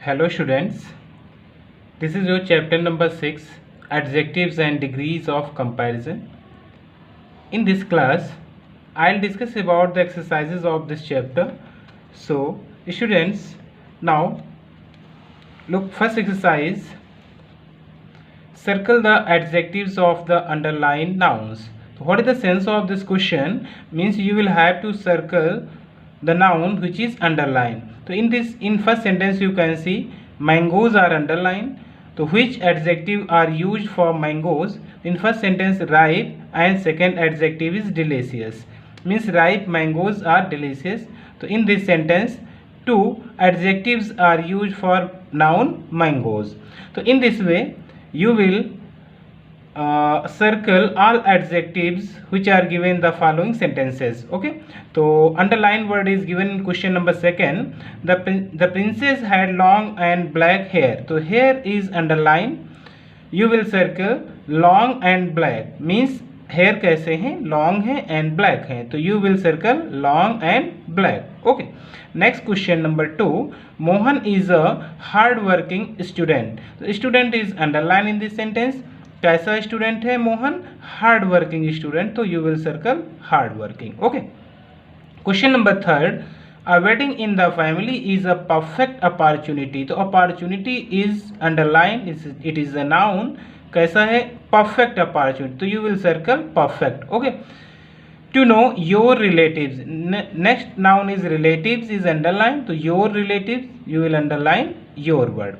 Hello students, this is your chapter number 6, Adjectives and Degrees of Comparison. In this class, I'll discuss about the exercises of this chapter. So students, now look, first exercise, circle the adjectives of the underlined nouns. So what is the sense of this question? Means you will have to circle the noun which is underlined. So in first sentence you can see mangoes are underlined. So which adjective are used for mangoes? In first sentence ripe, and second adjective is delicious. Means ripe mangoes are delicious. So in this sentence two adjectives are used for noun mangoes. So in this way you will circle all adjectives which are given in the following sentences. Okay, so underlined word is given in question number 2. The princess had long and black hair. So hair is underlined. You will circle long and black, means hair कैसे हैं, long है and black है, तो you will circle long and black. Okay, next question number 2. Mohan is a hard working student. So student is underlined in this sentence. कैसा student है Mohan? Hard working student, तो you will circle hard working. Okay, question number 3. A wedding in the family is a perfect opportunity. तो opportunity is underline, it is a noun. कैसा है? Perfect opportunity, तो you will circle perfect. Okay, to know your relatives, next noun is relatives is underline, तो your relatives you will underline your word.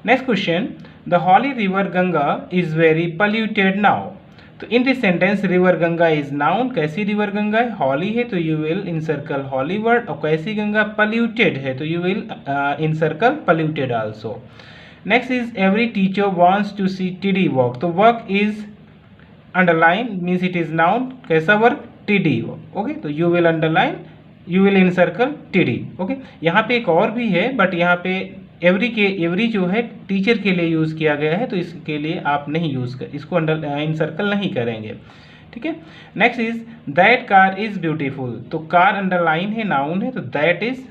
Next question, the holy river Ganga is very polluted now. तो in this sentence river Ganga is noun. कैसी river Ganga है? holy है, तो you will encircle holy word. और कैसी Ganga? polluted है, तो you will encircle polluted also. Next is every teacher wants to see TD work. तो work is underline, means it is noun. कैसा work? TD. ओके, तो you will underline, you will encircle TD. Okay, यहाँ पे एक और भी है, but यहाँ पे एवरी जो है टीचर के लिए यूज़ किया गया है, तो इसके लिए आप नहीं यूज़ कर, इसको इनसर्कल नहीं करेंगे. ठीक है. Next is that car is beautiful. तो कार अंडरलाइन है, नाउन है, तो that is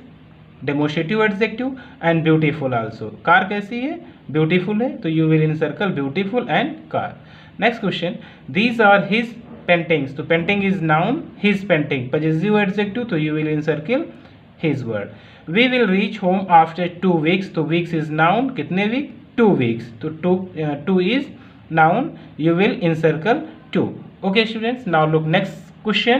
demonstrative adjective and beautiful also. Car कैसी है? ब्यूटीफुल है, तो you will encircle beautiful and car. Next question, these are his paintings. तो painting is noun, his painting possessive adjective, तो you will encircle his word. We will reach home after 2 weeks. तो weeks is noun. कितने week? 2 weeks. तो 2 is noun. You will encircle 2. Okay students, now look next question.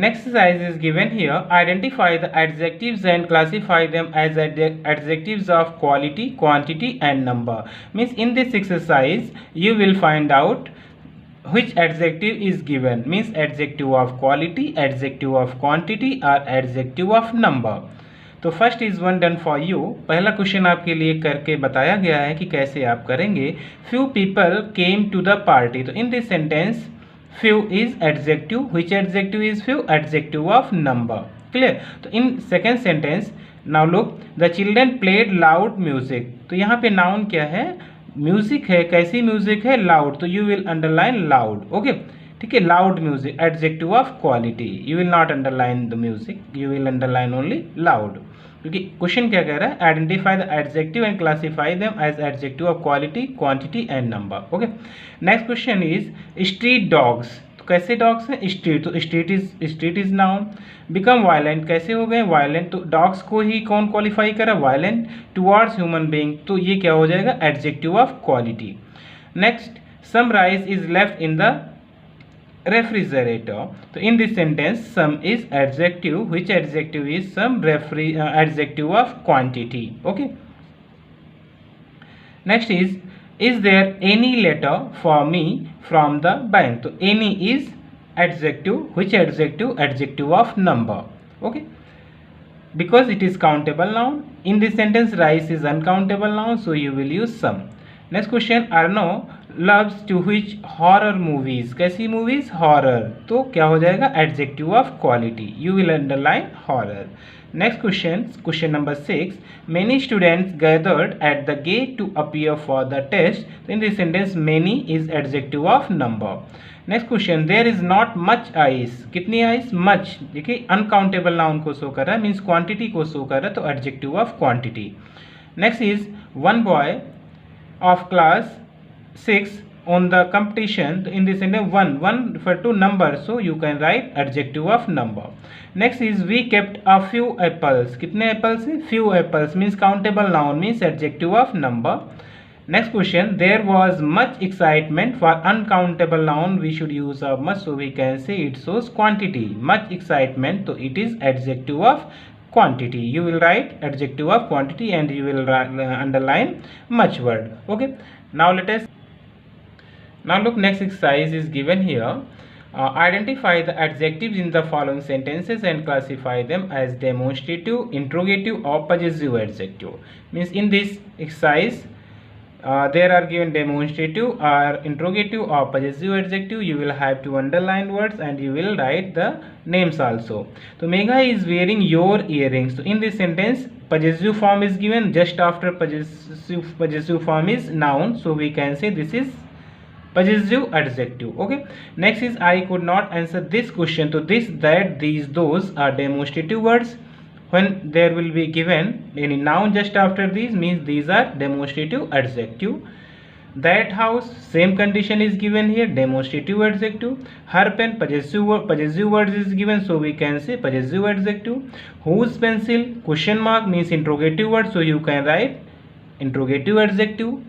Next exercise is given here. Identify the adjectives and classify them as adjectives of quality, quantity and number. Means in this exercise you will find out which adjective is given, means adjective of quality, adjective of quantity or adjective of number. तो first is one done for you. पहला question आपके लिए करके बताया गया है कि कैसे आप करेंगे. Few people came to the party. तो in this sentence few is adjective. Which adjective is few? Adjective of number. Clear. तो in second sentence now look, the children played loud music. तो यहाँ पे नाउन क्या है? Music है. कैसी music है? लाउड, तो you will underline loud. Okay, ठीक है. Loud music, adjective of quality. You will not underline the music, you will underline only loud, क्योंकि क्वेश्चन क्या कह रहा है? Identify the adjective and classify them as adjective of quality, quantity and number. Okay, next question is street dogs. तो कैसे dogs हैं? Street, तो street is noun. Become violent, कैसे हो गए? वायलेंट, तो डॉग्स को ही कौन क्वालिफाई करा? वायलेंट. टुवर्ड्स ह्यूमन बीइंग, तो ये क्या हो जाएगा? Adjective of quality. Next, some rice is left in the refrigerator. तो in this sentence some is adjective. Which adjective is some? Adjective of quantity. Okay, next is there any letter for me from the bank. तो any is adjective. Which adjective? Adjective of number. Okay, because it is countable noun. In this sentence rice is uncountable noun, so you will use some. Next question, Arno loves to watch horror movies. कैसी movies? Horror, तो क्या हो जाएगा? Adjective of quality. You will underline horror. Next question, question number 6. Many students gathered at the gate to appear for the test. In this sentence many is adjective of number. Next question, there is not much ice. कितनी ice? Much. देखिए uncountable noun को show कर रहा है, means quantity को show कर रहा है, तो adjective of quantity. Next is one boy of class 6 on the competition. In this sentence, one refer to number, so you can write adjective of number. Next is we kept a few apples. कितने apples है? Few apples means countable noun, means adjective of number. Next question, there was much excitement. For uncountable noun we should use a much, so we can say it shows quantity. Much excitement, so it is adjective of quantity. You will write adjective of quantity and you will underline much word. Okay, now look, next exercise is given here. Identify the adjectives in the following sentences and classify them as demonstrative, interrogative or possessive adjective. Means in this exercise there are given demonstrative or interrogative or possessive adjective. You will have to underline words and you will write the names also. So Megha is wearing your earrings. So in this sentence possessive form is given, just after possessive form is noun, so we can say this is possessive adjective. Okay, next is I could not answer this question. So this, that, these, those are demonstrative words. When there will be given any noun just after these, means these are demonstrative adjective. That house, same condition is given here, demonstrative adjective. Her pen, possessive words is given, so we can say possessive adjective. Whose pencil, question mark means interrogative word, so you can write interrogative adjective.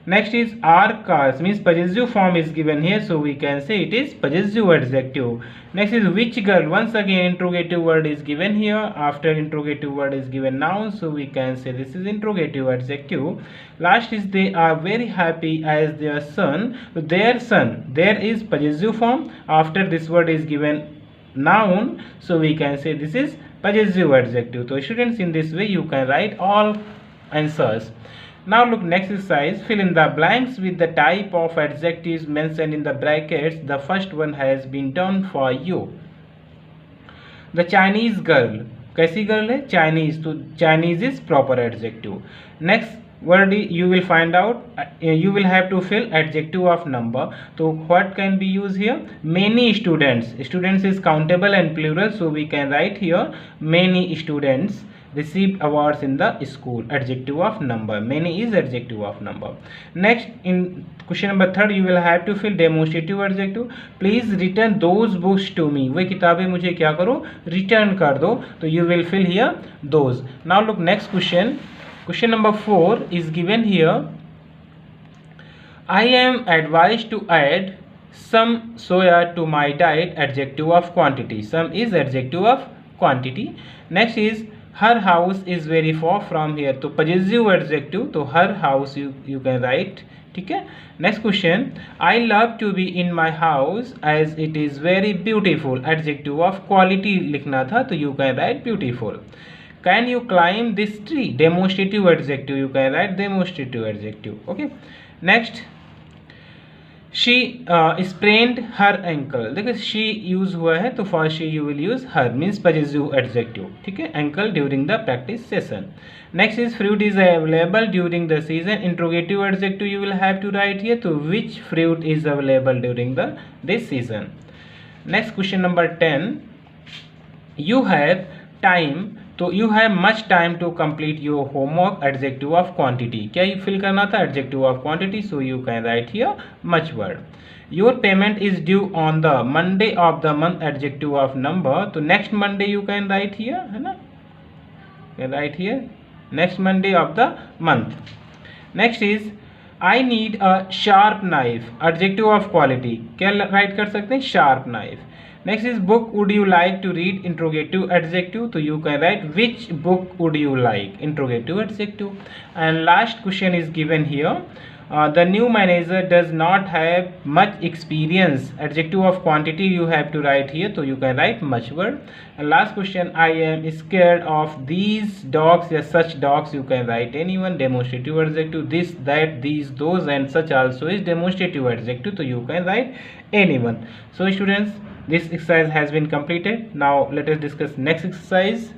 Next is our cars, means possessive form is given here, so we can say it is possessive adjective. Next is which girl, once again interrogative word is given here, after interrogative word is given noun, so we can say this is interrogative adjective. Last is they are very happy as their son. Their son, there is possessive form, after this word is given noun, so we can say this is possessive adjective. So students, in this way you can write all answers. Now look, next exercise, fill in the blanks with the type of adjectives mentioned in the brackets. The first one has been done for you. The Chinese girl, कैसी girl है? Chinese, तो Chinese is proper adjective. Next word you will find out, you will have to fill adjective of number. So what can be used here? Many students. Students is countable and plural, so we can write here many students received awards in the school. Adjective of number, many is adjective of number. Next, in question number 3 you will have to fill demonstrative adjective. Please return those books to me. वे किताबें मुझे क्या करो? Return कर दो. तो you will fill here those. Now look, next question. Question number 4 is given here. I am advised to add some soya to my diet. Adjective of quantity. Some is adjective of quantity. Next is her house is very far from here, तो possessive adjective, तो her house you can write. ठीक है. Next question, I love to be in my house as it is very beautiful. Adjective of quality लिखना था, तो you can write beautiful. Can you climb this tree? Demonstrative adjective, you can write demonstrative adjective. Okay. Next, she sprained her ankle. देखिए she use हुआ है, तो for she you will use her, means possessive adjective. ठीक है, ankle during the practice session. Next is fruit is available during the season. Interrogative adjective you will have to write here, तो which fruit is available during this season. Next question number 10. You have time, तो you have much time to complete your homework. Adjective of quantity, क्या fill करना था? Adjective of quantity, so you can write here much word. Your payment is due on the Monday of the month. Adjective of number, तो next Monday you can write here, है ना? You can write here next Monday of the month. Next is I need a sharp knife. Adjective of quality, क्या write कर सकते हैं? Sharp knife. Next is book would you like to read? Interrogative adjective, so you can write which book would you like? Interrogative adjective. And last question is given here. The new manager does not have much experience. Adjective of quantity you have to write here, so you can write much word. And last question, I am scared of these dogs. Yes, such dogs you can write anyone. Demonstrative adjective, this, that, these, those, and such also is demonstrative adjective, so you can write anyone. So students, this exercise has been completed. Now let us discuss next exercise.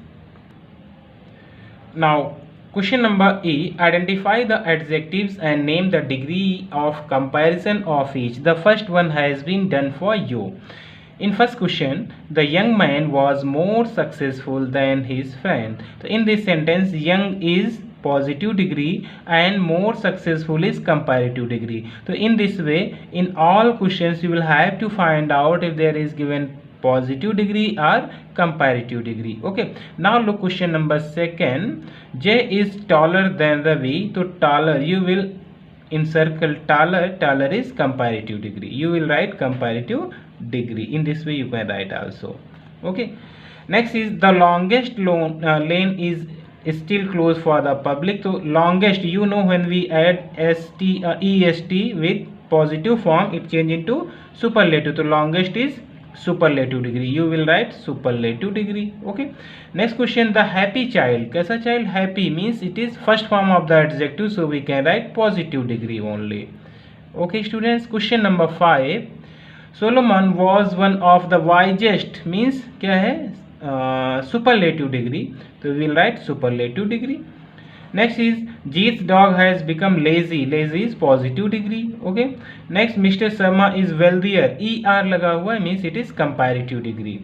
Now question number E, identify the adjectives and name the degree of comparison of each. The first one has been done for you. In first question, the young man was more successful than his friend. So in this sentence, young is positive degree and more successful is comparative degree. So in this way, in all questions you will have to find out if there is given positive degree or comparative degree. Okay, now look question number second. J is taller than Ravi. So taller, you will encircle taller. Taller is comparative degree. You will write comparative degree. In this way you can write also. Okay, next is the longest lane is still closed for the public. So longest, you know, when we add st est with positive form, it change into superlative. So longest is superlative degree. You will write superlative degree. Okay, next question, the happy child. Kaisa child? Happy means it is first form of the adjective, so we can write positive degree only. Okay students, question number 5. Solomon was one of the wisest means क्या है? Superlative degree, so we will write superlative degree. Next is Jeet's dog has become lazy. Lazy is positive degree. Okay, next Mr. Sharma is wealthier. er लगा हुआ है means it is comparative degree.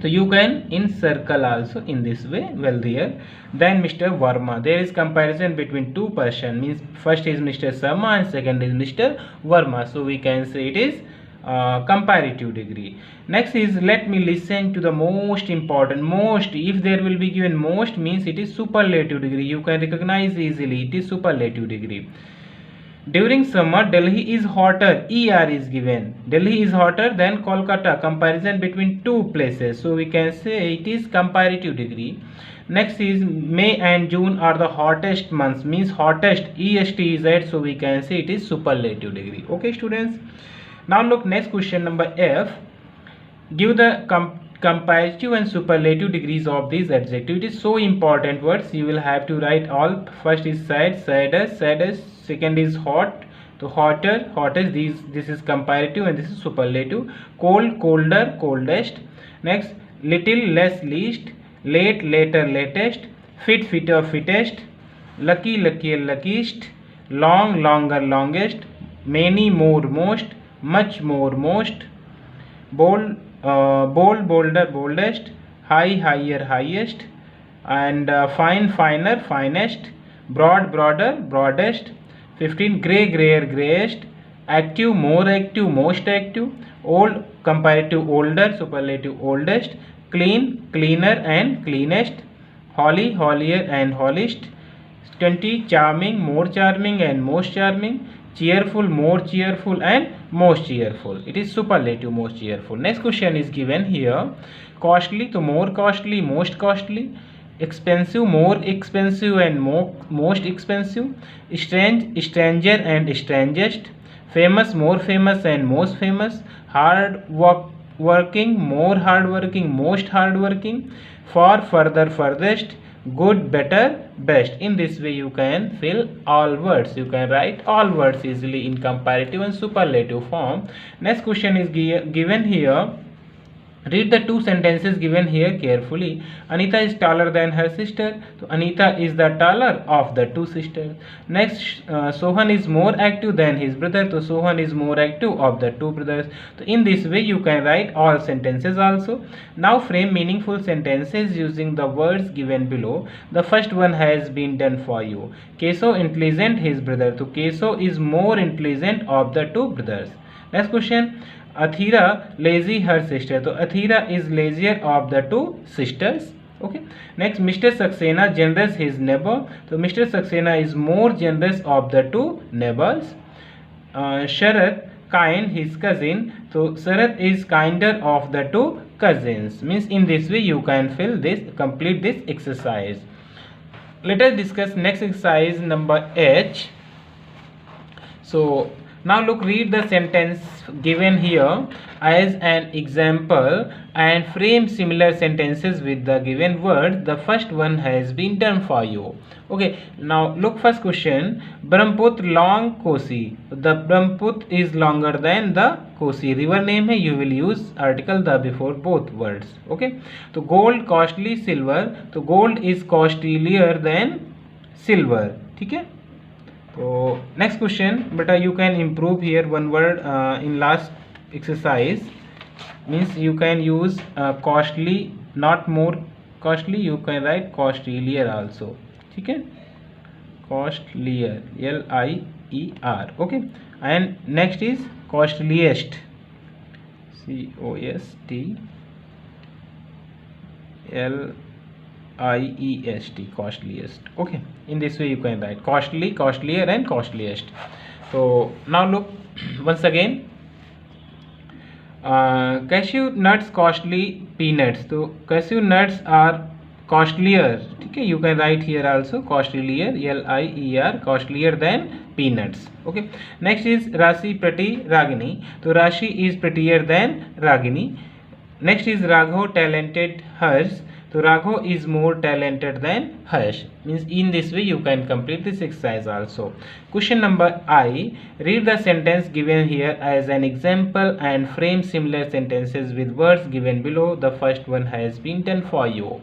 So you can encircle also in this way, wealthier. Then Mr. Verma, there is comparison between two person, means first is Mr. Sharma and second is Mr. Verma, so we can say it is comparative degree. Next is let me listen to the most important. Most, if there will be given most means it is superlative degree. You can recognize easily, it is superlative degree. During summer, Delhi is hotter. ER is given. Delhi is hotter than Kolkata. Comparison between two places. So we can say it is comparative degree. Next is May and June are the hottest months. Means hottest. EST is added. So we can say it is superlative degree. Okay students. Now look next question number F. Give the comparative and superlative degrees of these adjectives. It is so important words. You will have to write all. First is sad, saddest, saddest. Second is hot, so hotter, hottest. This is comparative and this is superlative. Cold, colder, coldest. Next, little, less, least. Late, later, latest. Fit, fitter, fittest. Lucky, luckier, luckiest. Long, longer, longest. Many, more, most. Much, more, most. Bold, bold, bolder, boldest. High, higher, highest. And fine, finer, finest. Broad, broader, broadest. 15, grey, grayer, greyest. Active, more active, most active. Old, comparative, older, superlative, oldest. Clean, cleaner and cleanest. Holly, holier and holiest. 20, charming, more charming and most charming. Cheerful, more cheerful and most cheerful. It is superlative, most cheerful. Next question is given here. Costly, to more costly, most costly. Expensive, more expensive and most expensive. Strange, stranger and strangest. Famous, more famous and most famous. Working, more hard working, most hard working. Far, further, furthest. Good, better, best. In this way you can fill all words. You can write all words easily in comparative and superlative form. Next question is given here. Read the two sentences given here carefully. Anita is taller than her sister. So Anita is the taller of the two sisters. Next, Sohan is more active than his brother. So Sohan is more active of the two brothers. So in this way you can write all sentences also. Now frame meaningful sentences using the words given below. The first one has been done for you. Keso intelligent, his brother. So Keso is more intelligent of the two brothers. Next question. Athira lazy, her sister. So Athira is lazier of the two sisters. Okay. Next, Mr. Saxena generous, his neighbor. So Mr. Saxena is more generous of the two neighbors. Sharath kind, his cousin. So Sharath is kinder of the two cousins. Means in this way you can fill this, complete this exercise. Let us discuss next exercise number H. So now look, read the sentence given here as an example and frame similar sentences with the given word. The first one has been done for you. Okay, now look, first question. Brahmaputra long Kosi. The Brahmaputra is longer than the Kosi. River name hai, you will use article the before both words. Okay, so gold costly, silver. So gold is costlier than silver. Okay. So next question, but you can improve here one word in last exercise. Means you can use costly, not more costly. You can write costlier also. Okay. costlier, L-I-E-R. Okay, and next is costliest, C-O-S-T-L-I-E-S-T, costliest. Okay, in this way you can write costly, costlier, and costliest. So now look once again. Cashew nuts costly peanuts. So cashew nuts are costlier. Okay, you can write here also costlier, L-I-E-R, costlier than peanuts. Okay, next is Rashi pretty Ragini. So Rashi is prettier than Ragini. Next is Raghav talented Harsh. So Raghav is more talented than Harsh. Means in this way you can complete this exercise also. Question number I. Read the sentence given here as an example and frame similar sentences with words given below. The first one has been done for you.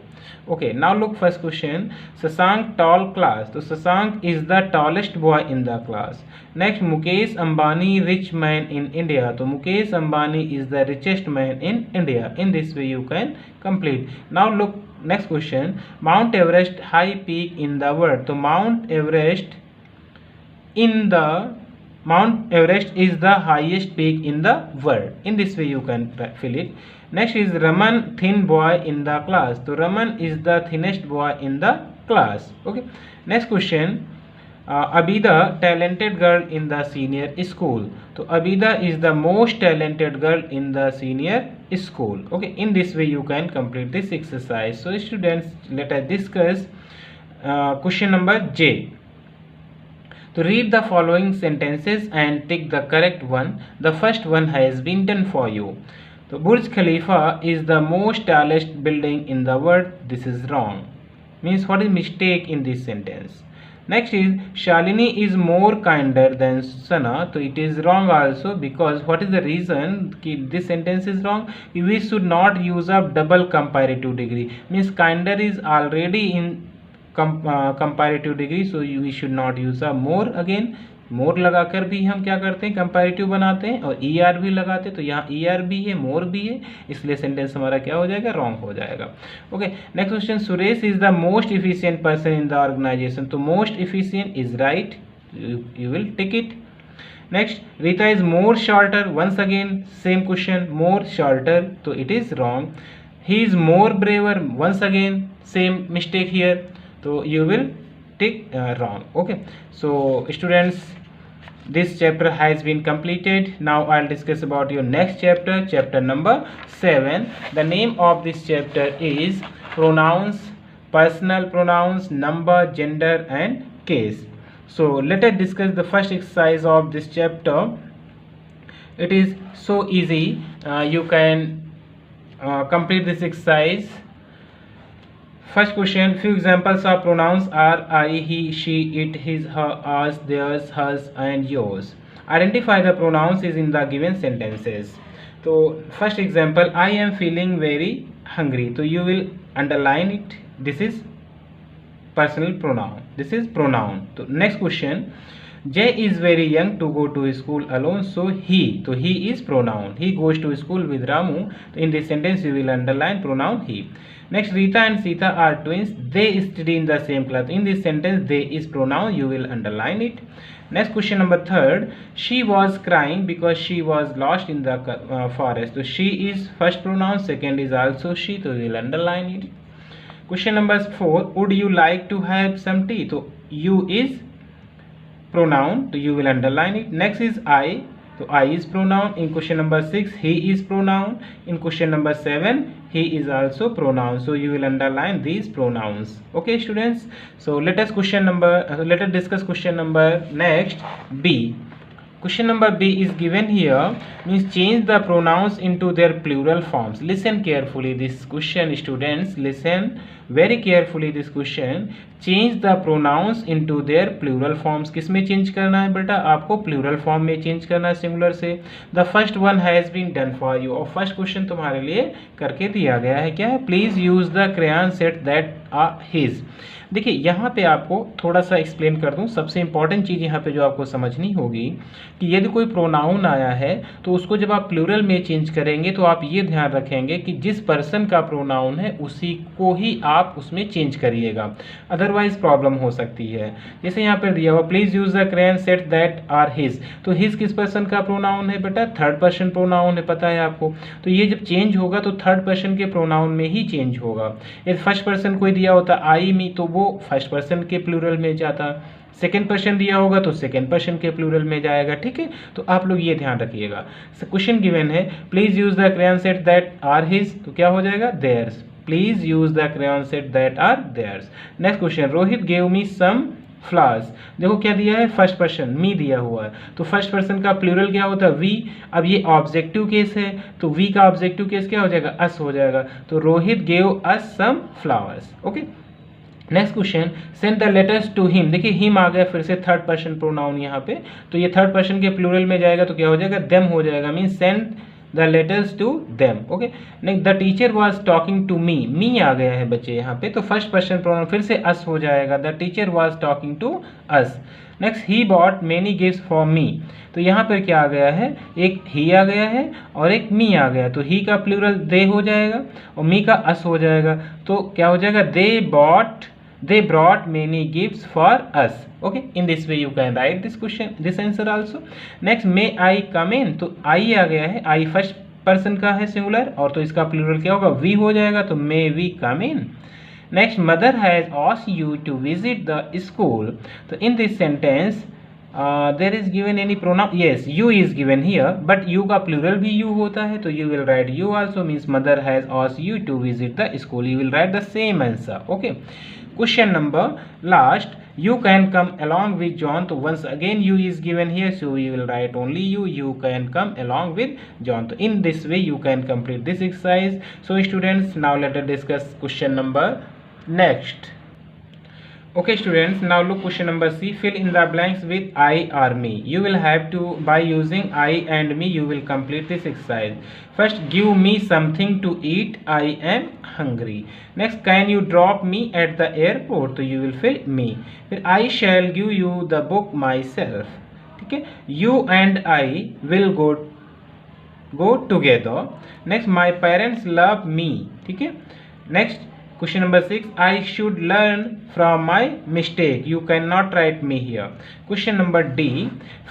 Okay, now look first question. Sasank tall class. So Sasank is the tallest boy in the class. Next, Mukesh Ambani rich man in India. So Mukesh Ambani is the richest man in India. In this way you can complete. Now look next question. Mount Everest high peak in the world. So Mount Everest is the highest peak in the world. In this way you can fill it. Next is Raman thin boy in the class. So Raman is the thinnest boy in the class. Okay. Next question. Abida talented girl in the senior school. So Abida is the most talented girl in the senior school. Okay. In this way you can complete this exercise. So students, let us discuss question number J. To read the following sentences and tick the correct one. The first one has been done for you. So Burj Khalifa is the most tallest building in the world. This is wrong. Means what is mistake in this sentence? Next is Shalini is more kinder than Sana. So it is wrong also, because what is the reason this sentence is wrong? We should not use up double comparative degree. Means kinder is already in comparative degree, so we should not use a more. Again मोर लगाकर भी हम क्या करते हैं, comparative बनाते हैं, और E R भी लगाते हैं, तो यहाँ ई आर भी है, मोर भी है, इसलिए सेंटेंस हमारा क्या हो जाएगा, रॉन्ग हो जाएगा. Okay, next question. Suresh is the most efficient person in the organisation. तो most efficient is right, you will tick it. Next, Rita is more shorter. Once again same question, more shorter, तो it is wrong. He is more braver. Once again same mistake here, तो you will tick wrong. Okay, so students, this chapter has been completed. Now I'll discuss about your next chapter, chapter number 7. The name of this chapter is pronouns, personal pronouns, number, gender and case. So let us discuss the first exercise of this chapter. It is so easy. You can complete this exercise. First question, few examples of pronouns are I, he, she, it, his, her, ours, theirs, hers and yours. Identify the pronouns is in the given sentences. So first example, I am feeling very hungry. So you will underline it. This is personal pronoun. This is pronoun. So next question, Jay is very young to go to school alone. So he is pronoun. He goes to school with Ramu. So in this sentence you will underline pronoun he. Next, Rita and Sita are twins. They study in the same class. In this sentence, they is pronoun. You will underline it. Next question number 3rd. She was crying because she was lost in the forest. So she is first pronoun. Second is also she. So you will underline it. Question number 4. Would you like to have some tea? So you is pronoun. So you will underline it. Next is I. So I is pronoun. In question number 6, he is pronoun. In question number 7, he is also pronoun. So you will underline these pronouns. Okay, students. So let us discuss question number next, B. Question number B is given here, means change the pronouns into their plural forms. Listen carefully this question, students. Listen very carefully this question. Change the pronouns into their plural forms. किस में change करना है बेटा, आपको plural form में change करना है, singular से. The first one has been done for you. और फर्स्ट क्वेश्चन तुम्हारे लिए करके दिया गया है. क्या है? Please use the crayon set that are his. देखिए यहाँ पे आपको थोड़ा सा एक्सप्लेन कर दूँ. सबसे इंपॉर्टेंट चीज़ यहाँ पे जो आपको समझनी होगी कि यदि कोई प्रोनाउन आया है तो उसको जब आप प्लूरल में चेंज करेंगे तो आप ये ध्यान रखेंगे कि जिस पर्सन का प्रोनाउन है उसी को ही आप आप उसमें चेंज करिएगा, अदरवाइज प्रॉब्लम हो सकती है। जैसे यहाँ पर दिया हुआ please use the crayon set that are his, तो हिज किस पर्सन का प्रोनाउन है बेटा, थर्ड पर्सन प्रोनाउन है, पता है आपको। तो ये जब चेंज होगा तो थर्ड पर्सन के प्रोनाउन में ही चेंज होगा। यदि फर्स्ट पर्सन कोई दिया होता आई मी, तो वो फर्स्ट पर्सन के प्लूरल में जाता, सेकेंड पर्सन दिया होगा तो सेकेंड पर्सन के प्लूरल में जाएगा, ठीक है। तो आप लोग ये ध्यान रखिएगा। क्वेश्चन गिवन है please use the crayon set that are his, तो क्या हो जाएगा theirs, please use the crayon set that are theirs. Next question, Rohit gave me some flowers, देखो क्या दिया है, फर्स्ट पर्सन मी दिया हुआ है, तो फर्स्ट पर्सन का प्लूरल क्या होता है वी। अब ये ऑब्जेक्टिव केस है तो वी का ऑब्जेक्टिव केस क्या हो जाएगा, अस हो जाएगा। तो Rohit gave us some flowers, okay. Next question, send the letters to him, देखिए हिम आ गया फिर से थर्ड पर्सन प्रोनाउन यहाँ पे, तो ये थर्ड पर्सन के प्लूरल में जाएगा तो क्या हो जाएगा, देम हो जाएगा, mean send the letters to them, okay. Next, the teacher was talking to me आ गया है बच्चे यहाँ पे, तो फर्स्ट पर्सन प्रोनाउन फिर से अस हो जाएगा, the teacher was talking to us. Next, he bought many gifts for me, तो यहाँ पर क्या आ गया है, एक ही आ गया है और एक मी आ गया, तो ही का प्लूरल दे हो जाएगा और मी का अस हो जाएगा, तो क्या हो जाएगा, they brought many gifts for us, okay। in this way you can write this answer also। next, may I come in, तो I आ गया है, I फर्स्ट पर्सन का है सिंगुलर, और तो इसका प्लूरल क्या होगा, we हो जाएगा, तो may we come in। next, mother has asked you to visit the school, तो in this sentence there is given any pronoun, yes you is given here, but you का plural भी you होता है, तो you will write you also, means mother has asked you to visit the school, you will write the same answer, okay। Question number last, you can come along with John, तो once again you is given here, so you will write only you can come along with John, so in this way you can complete this exercise। So students, now let us discuss question number next। Okay students, now look question number C, fill in the blanks with I or me, you will have to, by using I and me you will complete this exercise। First, give me something to eat, I am hungry। Next, can you drop me at the airport, तो you will fill me। फिर I shall give you the book myself, ठीक है, you and I will go together। Next, my parents love me, ठीक है। Next, question number 6, I should learn from my mistake, you cannot write me here। Question number D,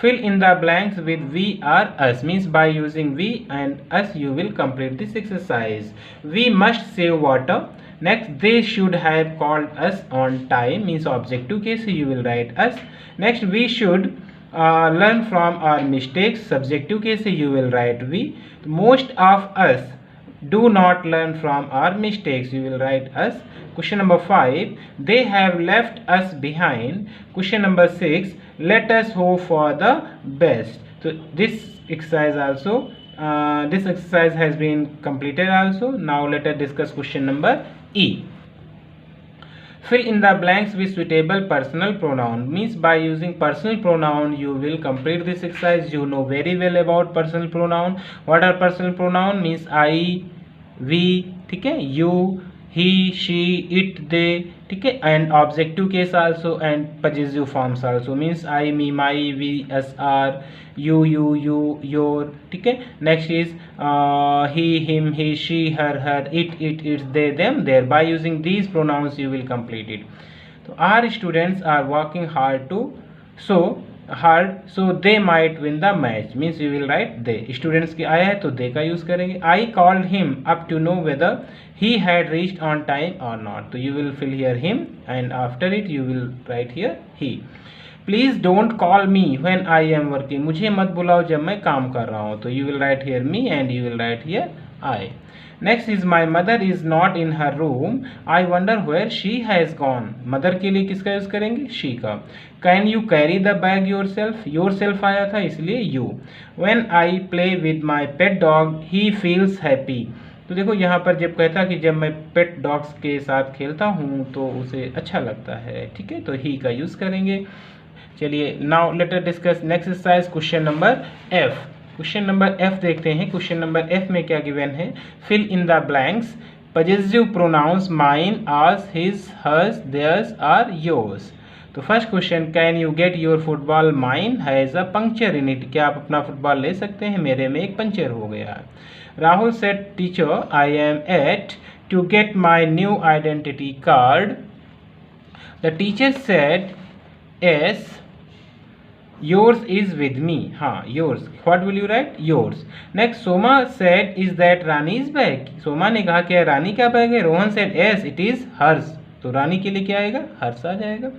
fill in the blanks with we or us, means by using we and us you will complete this exercise। We must save water। Next, they should have called us on time, means objective case, you will write us। Next, we should learn from our mistakes, subjective case, you will write we। Most of us do not learn from our mistakes, you will write us। Question number 5, they have left us behind। Question number 6, let us hope for the best। So this exercise also this exercise has been completed also। Now let us discuss question number E, fill in the blanks with suitable personal pronoun, means by using personal pronoun you will complete this exercise। You know very well about personal pronoun। what are personal pronoun, means I, we, ठीक है, you, he, she, it, they, ठीक है, and objective case also and possessive forms also, means I, me, my, we, us, are, you, your, ठीक है। next is he, him, he, she, her, it, its, they, them, their। by using these pronouns you will complete it। so our students are working hard so they might win the match, means you will write they। students की आया है तो they का use करेंगे। I called him up to know whether he had reached on time or not, तो you will fill here him and after it you will write here he। please don't call me when I am working, मुझे मत बुलाओ जब मैं काम कर रहा हूँ, तो you will write here me and you will write here I। next is my mother is not in her room, I wonder where she has gone। mother के लिए किसका यूज करेंगे, she का। can you carry the bag yourself आया था इसलिए you। when I play with my pet dog he feels happy, तो देखो यहाँ पर जब कहता कि जब मैं पेट डॉग्स के साथ खेलता हूँ तो उसे अच्छा लगता है, ठीक है, तो ही का यूज करेंगे। चलिए now let us discuss next exercise question number F। Question number F देखते हैं। क्वेश्चन नंबर F में क्या गिवन है, fill in the blanks possessive pronouns mine, ours, his, hers, theirs are yours. तो first question, can you get your football, mine has a puncture in it, क्या आप अपना football ले सकते हैं, मेरे में एक पंचर हो गया है। Rahul said teacher I am at to get my new identity card. The teacher said, yes, yours is with me. हाँ, yours. What will you write? Yours. Next, Soma said, is that Rani's bag? Soma ने कहा क्या रानी का bag है? Rohan said, yes, it is hers. तो रानी के लिए क्या आएगा? हर्ष आ जाएगा.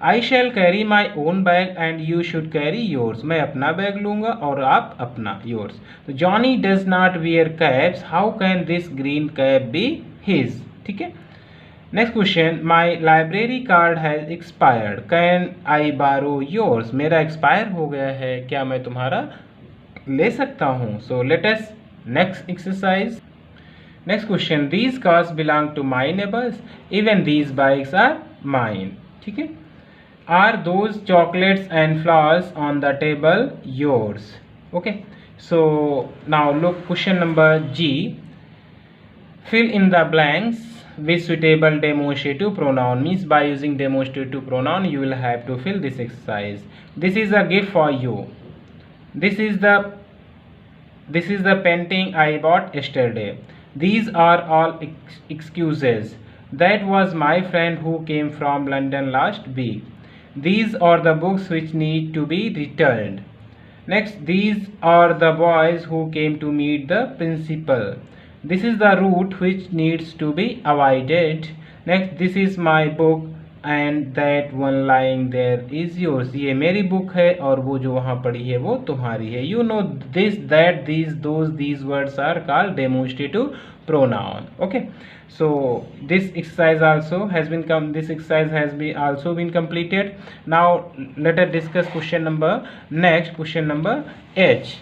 I shall carry my own bag and you should carry yours. मैं अपना बैग लूंगा और आप अपना, yours. तो Johnny does not wear caps. How can this green cap be his? ठीक है. Next question, my library card has expired, can I बारो योर्स? मेरा एक्सपायर हो गया है, क्या मैं तुम्हारा ले सकता हूँ? So let us next exercise. Next question, these cars belong to my neighbours, even these bikes are mine. ठीक है. Are those chocolates and flowers on the table yours? Okay. So now look question number G. Fill in the blanks with suitable demonstrative pronoun. Means by using demonstrative pronoun you will have to fill this exercise. This is a gift for you. This is the painting I bought yesterday. These are all excuses. That was my friend who came from London last week. These are the books which need to be returned. Next, these are the boys who came to meet the principal. This is the route which needs to be avoided. Next, this is my book and that one lying there is yours. ये मेरी book है और वो जो वहाँ पड़ी है वो तुम्हारी है. You know this, that, these, those, these words are called demonstrative pronoun. Okay. So this exercise also has been also been completed. Now let us discuss question number next. Question number H.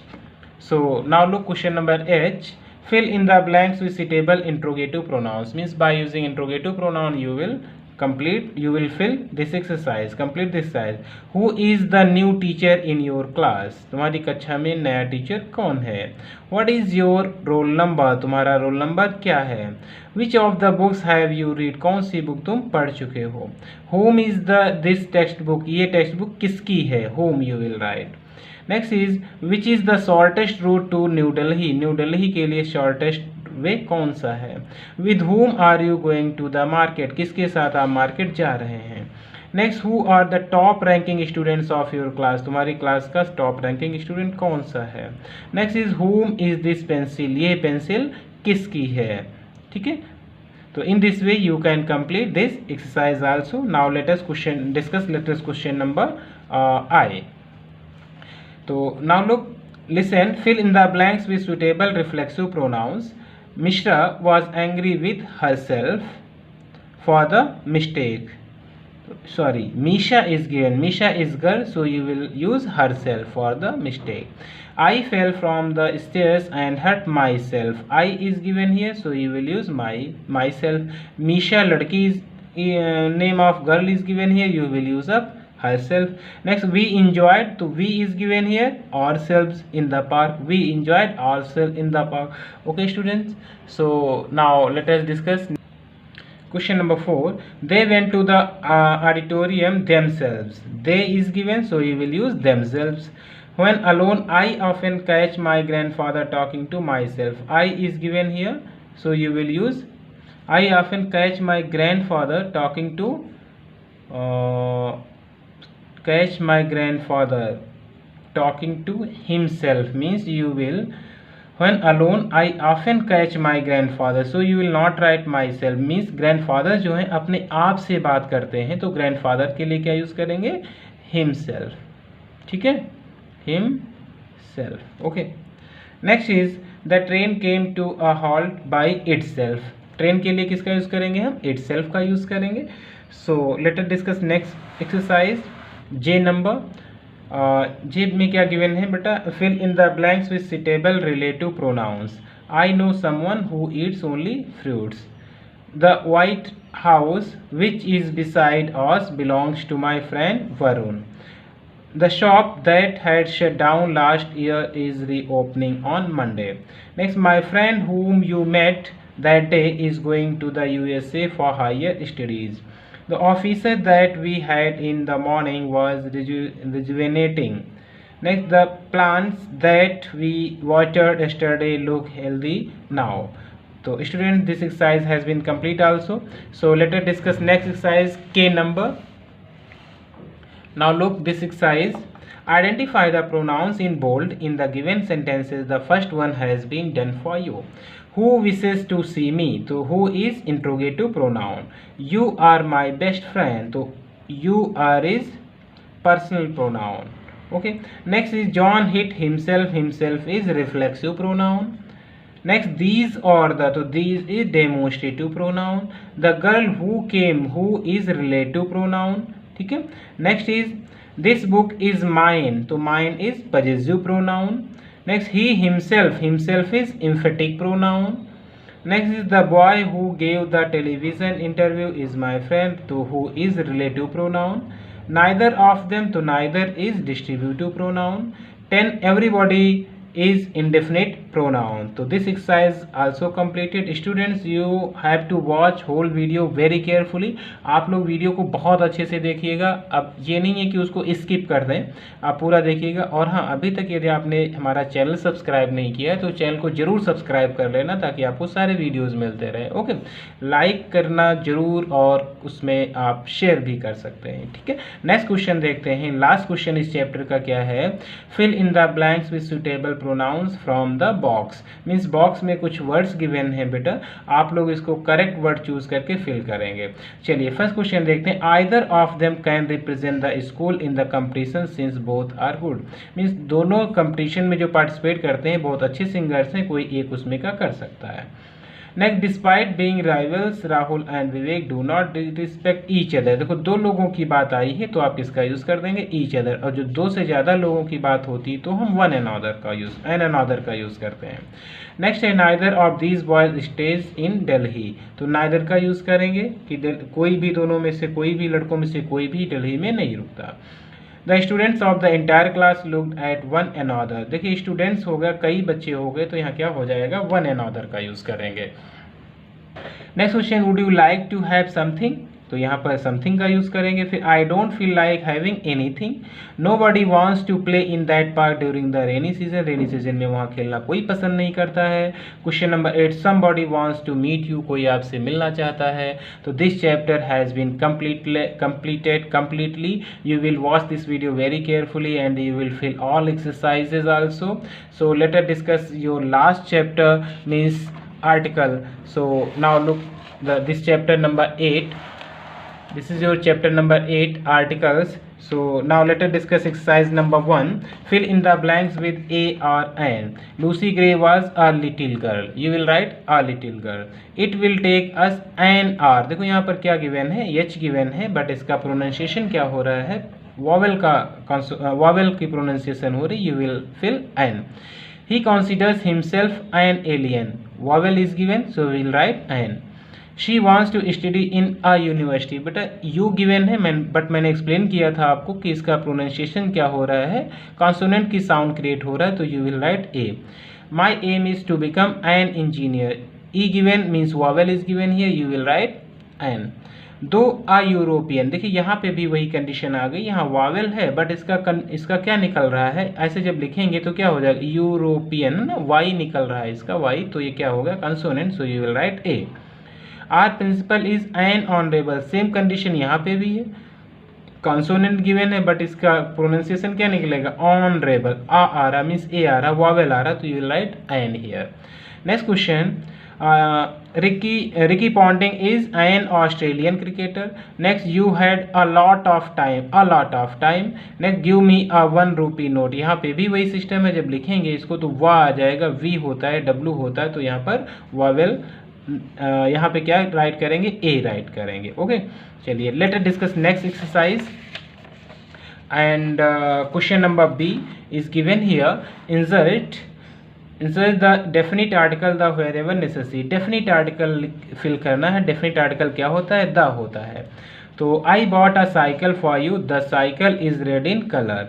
So now look question number H. Fill in the blanks with suitable interrogative pronouns. Means by using interrogative pronoun you will fill this exercise. Complete this exercise. Who is the new teacher in your class? तुम्हारी कक्षा में नया teacher कौन है? What is your roll number? तुम्हारा roll number क्या है? Which of the books have you read? कौन सी बुक तुम पढ़ चुके हो? Whom is this textbook? ये टेक्स्ट बुक किसकी है? Whom you will write. Next is which is the shortest route to new Delhi? New Delhi के लिए शॉर्टेस्ट वे कौन सा है? With whom are you going to the market? किसके साथ आप मार्केट जा रहे हैं? Next, who are the top ranking students of your class? तुम्हारी क्लास का टॉप रैंकिंग स्टूडेंट कौन सा है? Next is whom is this pencil? ये पेंसिल किसकी है? ठीक है. तो in this way you can complete this exercise also. Now let us question number I. So now look, listen, fill in the blanks with suitable reflexive pronouns. Mishra was angry with herself for the mistake. Sorry, Misha is given. Misha is girl, so you will use herself for the mistake. I fell from the stairs and hurt myself. I is given here, so you will use myself. Misha ladki is name of girl is given here, you will use up herself. Next, we enjoyed, so we is given here, ourselves in the park. We enjoyed ourselves in the park. Okay students, so now let us discuss question number 4. They went to the auditorium themselves. They is given, so you will use themselves. When alone, I often catch my grandfather talking to myself. I is given here, so you will use I often catch my grandfather talking to catch my grandfather talking to himself. Means you will, when alone, I often catch my grandfather, so you will not write myself. Means grandfather जो है अपने आप से बात करते हैं, तो grandfather के लिए क्या यूज करेंगे? himself. ठीक है, himself. Okay. Next is the train came to a halt by itself. Train के लिए किसका यूज करेंगे हम? itself का यूज करेंगे. So let us discuss next exercise. J number. J में क्या गिवन है बेटा? Fill in the blanks with suitable relative pronouns. I know someone who eats only fruits. The white house which is beside us belongs to my friend Varun. The shop that had shut down last year is reopening on Monday. Next, my friend whom you met that day is going to the USA for higher studies. The officer that we had in the morning was rejuvenating. Next, the plants that we watered yesterday look healthy now. तो student this exercise has been complete also. So let us discuss next exercise K number. Now look this exercise. Identify the pronouns in bold in the given sentences. The first one has been done for you. Who wishes to see me? तो who is interrogative pronoun. You are my best friend. तो you are is personal pronoun. Okay. Next is John hit himself. Himself is reflexive pronoun. Next these or the, तो these is demonstrative pronoun. The girl who came, who is relative pronoun. ठीक है. Next is this book is mine, तो mine is possessive pronoun. Next he himself, himself is emphatic pronoun. Next is the boy who gave the television interview is my friend, तो who is relative pronoun. Neither of them, तो neither is distributive pronoun. 10 everybody is indefinite pronoun. So this exercise also completed. Students, you have to watch whole video very carefully. आप लोग video को बहुत अच्छे से देखिएगा. अब ये नहीं है कि उसको स्किप कर दें, आप पूरा देखिएगा. और हाँ, अभी तक यदि आपने हमारा चैनल सब्सक्राइब नहीं किया है तो चैनल को जरूर सब्सक्राइब कर लेना ताकि आपको सारे वीडियोस मिलते रहे. ओके, लाइक करना जरूर और उसमें आप शेयर भी कर सकते हैं. ठीक है, नेक्स्ट क्वेश्चन देखते हैं. लास्ट क्वेश्चन इस चैप्टर का क्या है? Fill in the blanks with suitable pronouns from the box. Means box में कुछ वर्ड्स गिवन है बेटा, आप लोग इसको करेक्ट वर्ड चूज करके फिल करेंगे. चलिए फर्स्ट क्वेश्चन देखते हैं. Either of them can represent the school in the competition since both are good. Means दोनों कंपटीशन में जो पार्टिसिपेट करते हैं बहुत अच्छे सिंगर्स हैं, कोई एक उसमें का कर सकता है. Next, despite being rivals Rahul and Vivek do not respect each other. देखो दो लोगों की बात आई है तो आप इसका यूज कर देंगे ईच अदर, और जो दो से ज्यादा लोगों की बात होती तो हम वन एन अनदर का यूज करते हैं. नेक्स्ट है neither of these boys stayed in Delhi. तो नाइदर का यूज करेंगे कि कोई भी दोनों में से, कोई भी लड़कों में से कोई भी दिल्ली में नहीं रुकता. The students of the entire class looked at one another. देखिए स्टूडेंट्स हो गए, कई बच्चे हो गए, तो यहाँ क्या हो जाएगा? वन अनदर का यूज करेंगे. Next question, would you like to have something. तो यहाँ पर समथिंग का यूज करेंगे. फिर I don't feel like having anything. Nobody wants to play in that park during the rainy season. Rainy season में वहाँ खेलना कोई पसंद नहीं करता है. Question number 8, somebody wants to meet you. कोई आपसे मिलना चाहता है. तो this chapter has been completed completely. You will watch this video very carefully and you will fill all exercises also. So let us discuss your last chapter, means article. So now look this chapter number 8. This is your chapter number 8, articles. So now let us discuss exercise number 1. Fill in the blanks with A or N. Lucy Gray was a little girl. You will write a little girl. It will take us an hour. देखो यहाँ पर क्या given है? H given है, but इसका pronunciation क्या हो रहा है? वॉवेल की प्रोनाउंसिएशन हो रही. You will fill N. He considers himself an alien. Vowel is given, so we will write N. She wants to study in a university. बेटा U गिवन है, बट मैंने एक्सप्लेन किया था आपको कि इसका प्रोनाउंसिएशन क्या हो रहा है, कॉन्सोनेंट की साउंड क्रिएट हो रहा है, तो you will write A. My aim is to become an engineer. E given means vowel is given here, you will write N. दो आ यूरोपियन. देखिए यहाँ पे भी वही कंडीशन आ गई, यहाँ वावेल है बट इसका क्या निकल रहा है? ऐसे जब लिखेंगे तो क्या हो जाएगा? यूरोपियन ना, वाई निकल रहा है इसका, वाई, तो ये क्या होगा? Consonant, so you will write A. Our principal is an honourable. Same condition यहाँ पे भी है, कंसोनेंट गिवन है बट इसका प्रोनाउंसिएशन क्या निकलेगा? ऑनरेबल. आ रहा मीन्स ए आ रहा, वावेल आ रहा, तो you will write an here. Next question, Ricky Ponting is an Australian cricketer. Next, you had a lot of time. Next, give me a 1 rupee note. यहाँ पे भी वही सिस्टम है, जब लिखेंगे इसको तो वा आ जाएगा, वी होता है, डब्लू होता है, तो यहाँ पर वावेल, यहाँ पे क्या राइट करेंगे? ए राइट करेंगे. ओके, चलिए late us discuss next exercise. And question number B is given here. Insert the definite article the wherever necessary. Definite article fill करना है. डेफिनिट आर्टिकल क्या होता है? द होता है. तो I bought a cycle for you. The cycle is red in color.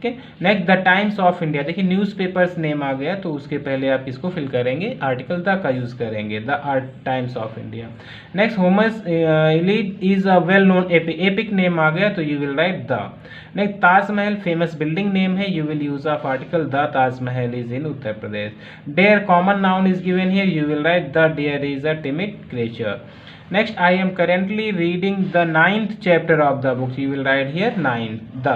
ठीक है। Next the times of India, देखिए न्यूज़पेपर्स नेम आ गया तो उसके पहले आप इसको फिल करेंगे, आर्टिकल द का यूज़ करेंगे, the times of India. Next Homer's Iliad is a well known epic, epic name आ गया तो you will write the. Next Taj Mahal famous building name है, you will use of article the Taj Mahal is in Uttar Pradesh. There common noun is given here, you will write the deer is a timid creature. Next, I am currently reading the 9th chapter of the book. You will write here 9th, the.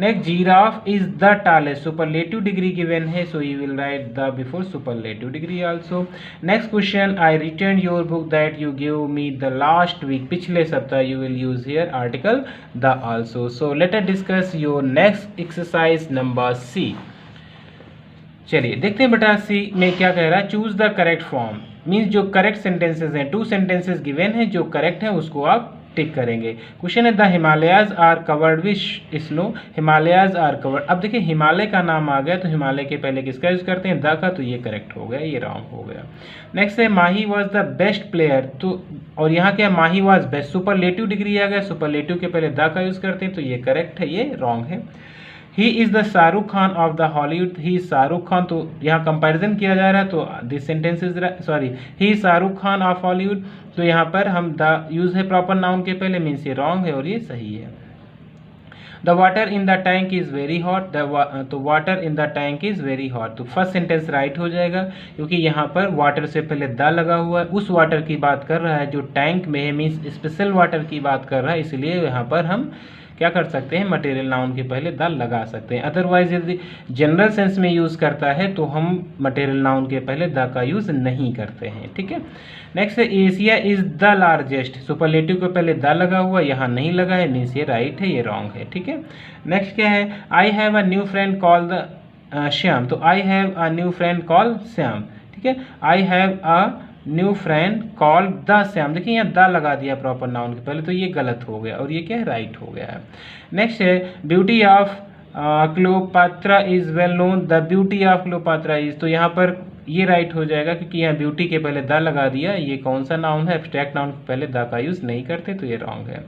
Next, giraffe is the tallest. Superlative degree given है, so you will write the before superlative degree also. Next question, I returned your book that you gave me the last week. पिछले सप्ताह you will use here article the also. So let us discuss your next exercise number C. चलिए देखते हैं बेटा सी में क्या कह रहा है। Choose the correct form, means जो करेक्ट सेंटेंसेस हैं, 2 सेंटेंसेस गिवन हैं, जो करेक्ट हैं उसको आप टिक करेंगे। क्वेश्चन है the Himalayas are covered with snow, Himalayas are covered. अब देखिए हिमालय का नाम आ गया तो हिमालय के पहले किसका यूज करते हैं, द का, तो ये करेक्ट हो गया, ये रॉन्ग हो गया। नेक्स्ट है माही वॉज द बेस्ट प्लेयर, तो और यहाँ क्या माही वॉज बेस्ट, सुपरलेटिव डिग्री आ गया, सुपरलेटिव के पहले द का यूज करते हैं तो ये करेक्ट है, ये रॉन्ग है। He is the Shahrukh Khan of the Hollywood, he Shahrukh Khan, तो यहाँ कंपैरिजन किया जा रहा है तो this sentence is sorry, he Shahrukh Khan of Hollywood, तो यहाँ पर हम द यूज है प्रॉपर नाउन के पहले, मीन्स ये रॉन्ग है और ये सही है। The water in the tank is very hot, तो water in the tank is very hot, तो फर्स्ट सेंटेंस राइट हो जाएगा क्योंकि यहाँ पर वाटर से पहले द लगा हुआ है, उस वाटर की बात कर रहा है जो टैंक में है, मीन्स स्पेशल वाटर की बात कर रहा है, इसलिए यहाँ पर हम क्या कर सकते हैं, मटेरियल नाउन के पहले द लगा सकते हैं। अदरवाइज यदि जनरल सेंस में यूज़ करता है तो हम मटेरियल नाउन के पहले द का यूज़ नहीं करते हैं, ठीक है। नेक्स्ट है Asia is the largest, superlative के पहले द लगा हुआ, यहाँ नहीं लगा है, मीन्स ये राइट है, ये रॉन्ग है, ठीक है। नेक्स्ट क्या है, I have a new friend call the Shyam, तो I have a new friend call Shyam, ठीक है। I have a new friend call the Shyam, देखिए यहाँ द लगा दिया प्रॉपर नाउन के पहले तो ये गलत हो गया और ये क्या है, राइट हो गया है। नेक्स्ट है beauty of Cleopatra is well known, the beauty of Cleopatra is, तो यहाँ पर ये राइट हो जाएगा क्योंकि यहाँ ब्यूटी के पहले द लगा दिया, ये कौन सा नाउन है, एब्स्ट्रैक्ट नाउन के पहले द का यूज़ नहीं करते तो ये रॉन्ग है।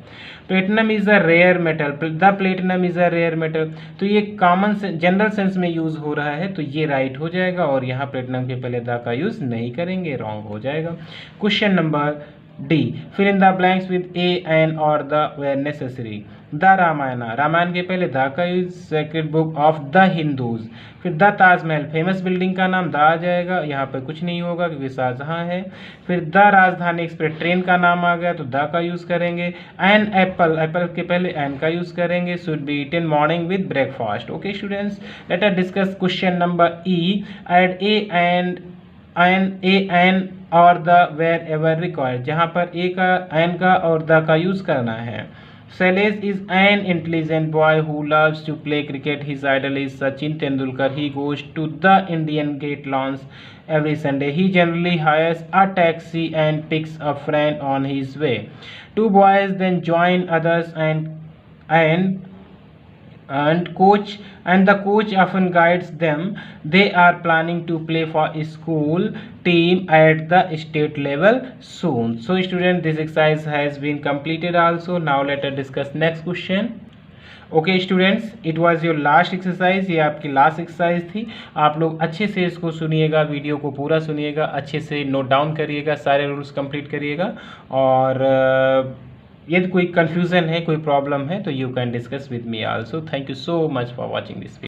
Platinum is a rare metal, the platinum is a rare metal, तो ये कॉमन जनरल सेंस में यूज़ हो रहा है तो ये राइट हो जाएगा और यहाँ प्लेटिनम के पहले द का यूज़ नहीं करेंगे, रॉन्ग हो जाएगा। Question number D, fill in the blanks with a an और the where necessary. The Ramayana, Ramayana के पहले द का use, sacred book of the Hindus. फिर द ताजमहल, फेमस बिल्डिंग का नाम द आ जाएगा, यहाँ पर कुछ नहीं होगा क्योंकि शाहजहाँ है। फिर द राजधानी एक्सप्रेस, ट्रेन का नाम आ गया तो द का यूज़ करेंगे। एन एप्पल, एप्पल के पहले एन का यूज़ करेंगे। Should be eaten morning with breakfast. Okay students, let us discuss question number E, add a an और द वेर एवर रिक्वायर्ड, जहाँ पर ए का, एन का और द का यूज़ करना है। Sailesh is an intelligent boy who loves to play cricket. His idol is Sachin Tendulkar. He goes to the Indian Gate lawns every Sunday. He generally hires a taxi and picks a friend on his way. Two boys then join others and the coach often guides them. They are planning to play for a school team at the state level soon. So student, this exercise has been completed also. Now let us discuss next question. Okay students, it was your last exercise, ये आपकी last exercise थी। आप लोग अच्छे से इसको सुनिएगा, video को पूरा सुनिएगा, अच्छे से नोट डाउन करिएगा, सारे रूल्स कंप्लीट करिएगा और यदि कोई कन्फ्यूज़न है, कोई प्रॉब्लम है तो you can discuss with me also. Thank you so much for watching this video.